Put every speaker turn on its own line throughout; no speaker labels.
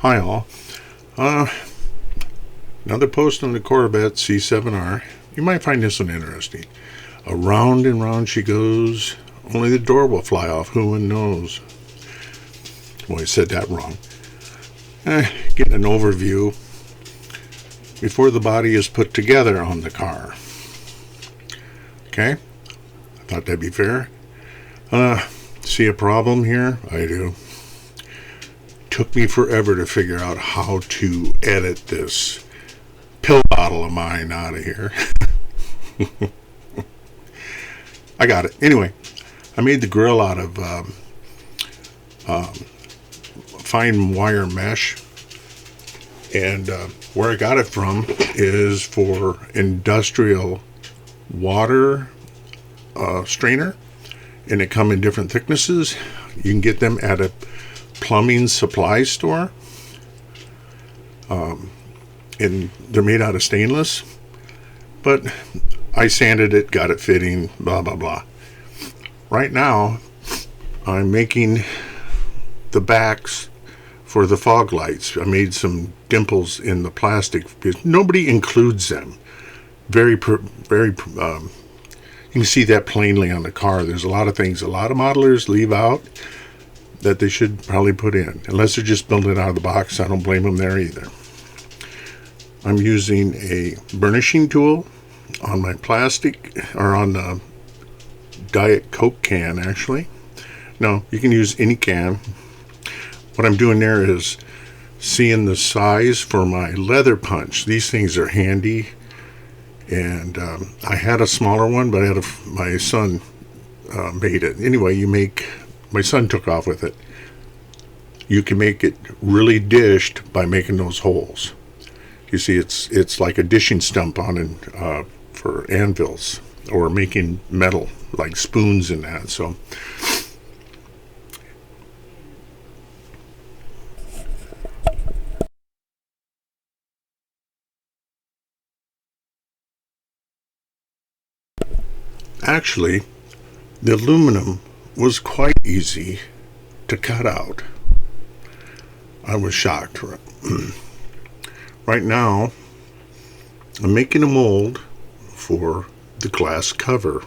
Hi all. Uh, Another post on the Corvette C7R. You might find this one interesting. Around and round she goes. Only the door will fly off. Who one knows? Well, I said that wrong. Getting an overview before the body is put together on the car. Okay? I thought that'd be fair. See a problem here? I do. Took me forever to figure out how to edit this pill bottle of mine out of here. I got it. Anyway, I made the grill out of fine wire mesh, and where I got it from is for industrial water strainer, and they come in different thicknesses. You can get them at a plumbing supply store, and they're made out of stainless, but I sanded it, got it fitting, blah blah blah. Right now I'm making the backs for the fog lights. I made some dimples in the plastic because nobody includes them. You can see that plainly on the car. There's a lot of things a lot of modelers leave out that they should probably put in. Unless they're just building it out of the box, I don't blame them there either. I'm using a burnishing tool on my plastic, or on the Diet Coke can, actually. No, you can use any can. What I'm doing there is seeing the size for my leather punch. These things are handy, and I had a smaller one, but my son made it. Anyway, my son took off with it. You can make it really dished by making those holes. You see, it's like a dishing stump on it for anvils, or making metal like spoons and that. So actually, the aluminum was quite easy to cut out. I was shocked. Right now, I'm making a mold for the glass cover.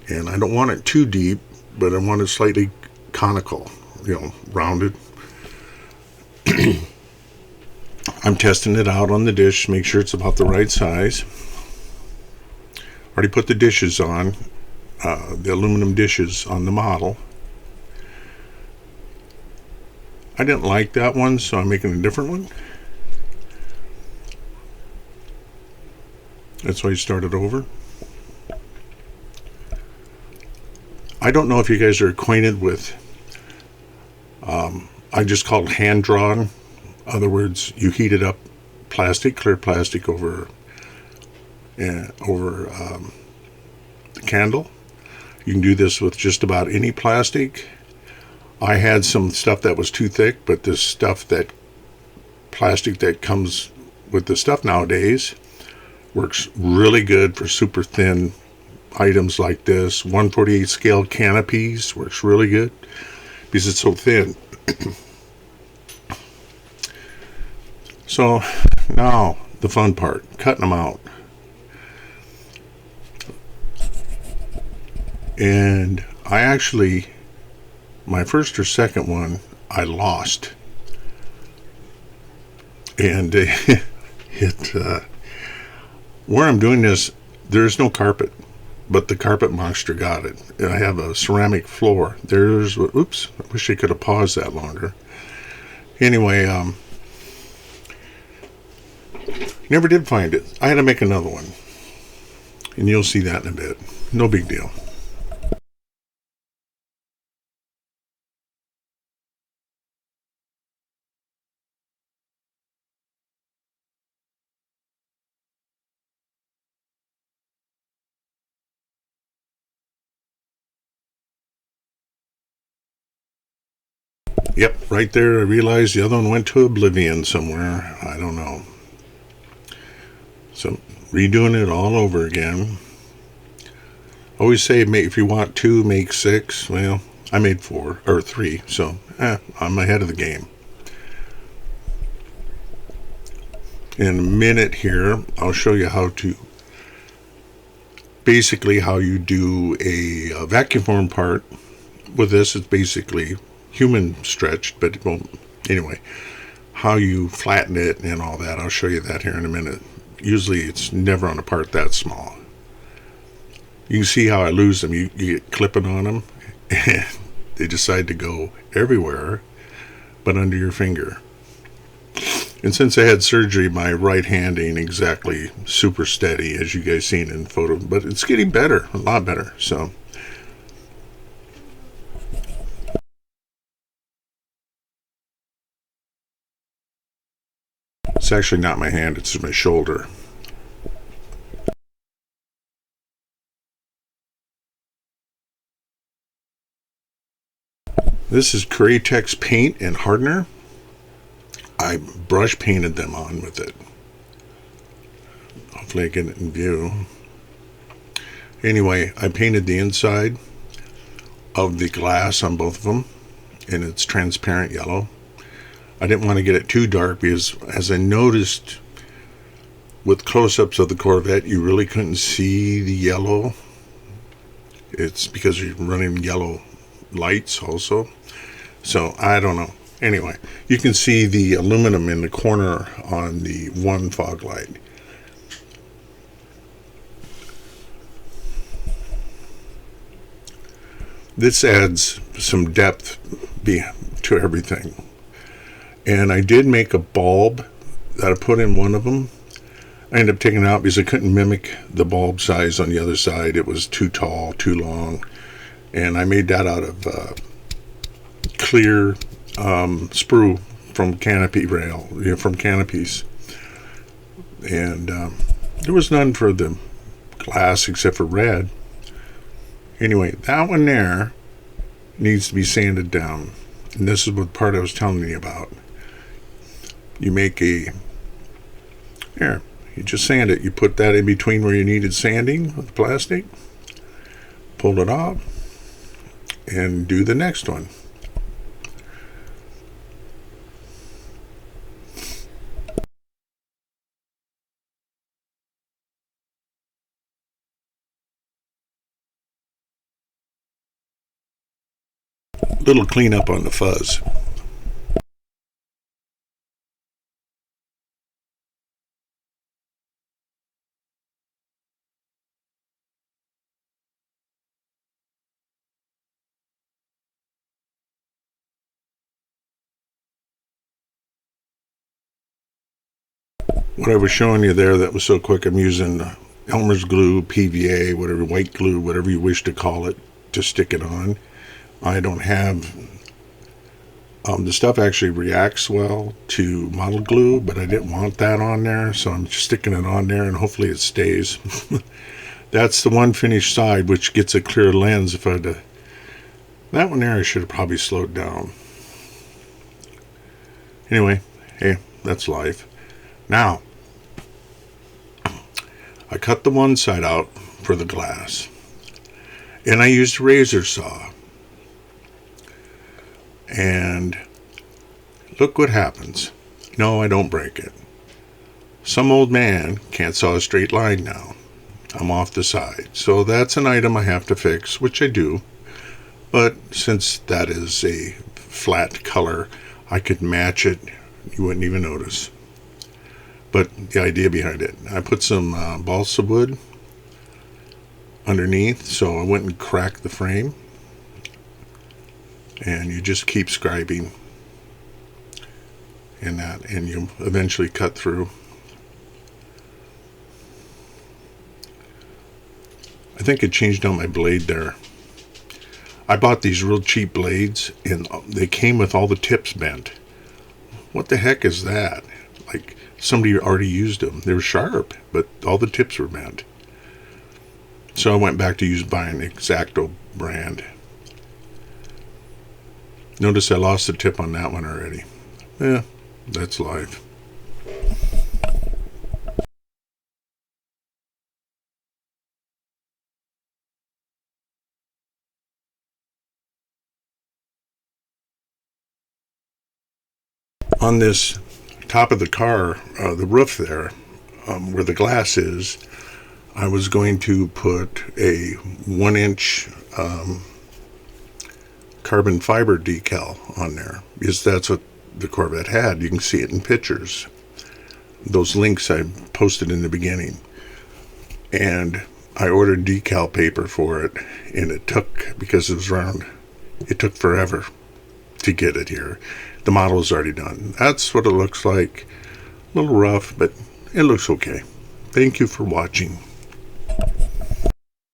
And I don't want it too deep, but I want it slightly conical, rounded. I'm testing it out on the dish, make sure it's about the right size. Already put the dishes on, the aluminum dishes on the model. I didn't like that one, so I'm making a different one. That's why I started over. I don't know if you guys are acquainted with, I just call it hand-drawn. In other words, you heated up clear plastic over the candle. You can do this with just about any plastic. I had some stuff that was too thick, but this plastic that comes with the stuff nowadays works really good for super thin items like this. 1/48 scale canopies works really good because it's so thin. So now the fun part, cutting them out. And I actually, my first or second one, I lost. And where I'm doing this, there's no carpet, but the carpet monster got it. And I have a ceramic floor. Oops, I wish I could have paused that longer. Anyway, never did find it. I had to make another one. And you'll see that in a bit. No big deal. Yep, right there I realized the other one went to oblivion somewhere. I don't know. So, redoing it all over again. Always say, if you want 2, make 6. Well, I made 4 or 3, so I'm ahead of the game. In a minute here, I'll show you how to, basically how you do a vacuum form part. With this, it's basically human stretched, but it won't, anyway, how you flatten it and all that. I'll show you that here in a minute. Usually it's never on a part that small. You can see how I lose them. You get clipping on them, and they decide to go everywhere but under your finger. And since I had surgery, my right hand ain't exactly super steady, as you guys seen in photo, but it's getting better, a lot better. So it's actually not my hand, it's my shoulder. This is Cratex paint and hardener. I brush painted them on with it. Hopefully I get it in view. Anyway, I painted the inside of the glass on both of them, and it's transparent yellow. I didn't want to get it too dark because, as I noticed with close-ups of the Corvette, you really couldn't see the yellow. It's because you're running yellow lights also. So I don't know. Anyway, you can see the aluminum in the corner on the one fog light. This adds some depth to everything. And I did make a bulb that I put in one of them. I ended up taking it out because I couldn't mimic the bulb size on the other side. It was too tall, too long. And I made that out of clear sprue from canopy rail, from canopies. And there was none for the glass except for red. Anyway, that one there needs to be sanded down. And this is what part I was telling you about. You make you just sand it. You put that in between where you needed sanding with the plastic, pull it off, and do the next one. Little cleanup on the fuzz. What I was showing you there that was so quick, I'm using Elmer's glue, PVA, whatever, white glue, whatever you wish to call it, to stick it on. I don't have the stuff actually reacts well to model glue, but I didn't want that on there, so I'm sticking it on there and hopefully it stays. That's the one finished side, which gets a clear lens. If I'd that one there, I should have probably slowed down. Anyway, hey, that's life. Now, I cut the one side out for the glass, and I used a razor saw. And look what happens. No, I don't break it. Some old man can't saw a straight line now. I'm off the side. So that's an item I have to fix, which I do. But since that is a flat color, I could match it. You wouldn't even notice. But the idea behind it, I put some balsa wood underneath, so I went and cracked the frame. And you just keep scribing in that, and you eventually cut through. I think it changed out my blade there. I bought these real cheap blades, and they came with all the tips bent. What the heck is that? Like somebody already used them. They were sharp, but all the tips were bent. So I went back to buying an X-Acto brand. Notice I lost the tip on that one already. Yeah, that's life. On this top of the car, the roof there, where the glass is, I was going to put a 1-inch carbon fiber decal on there, because that's what the Corvette had. You can see it in pictures. Those links I posted in the beginning. And I ordered decal paper for it, and it took, because it was round, it took forever to get it here. The model is already done. That's what it looks like. A little rough, but it looks okay. Thank you for watching.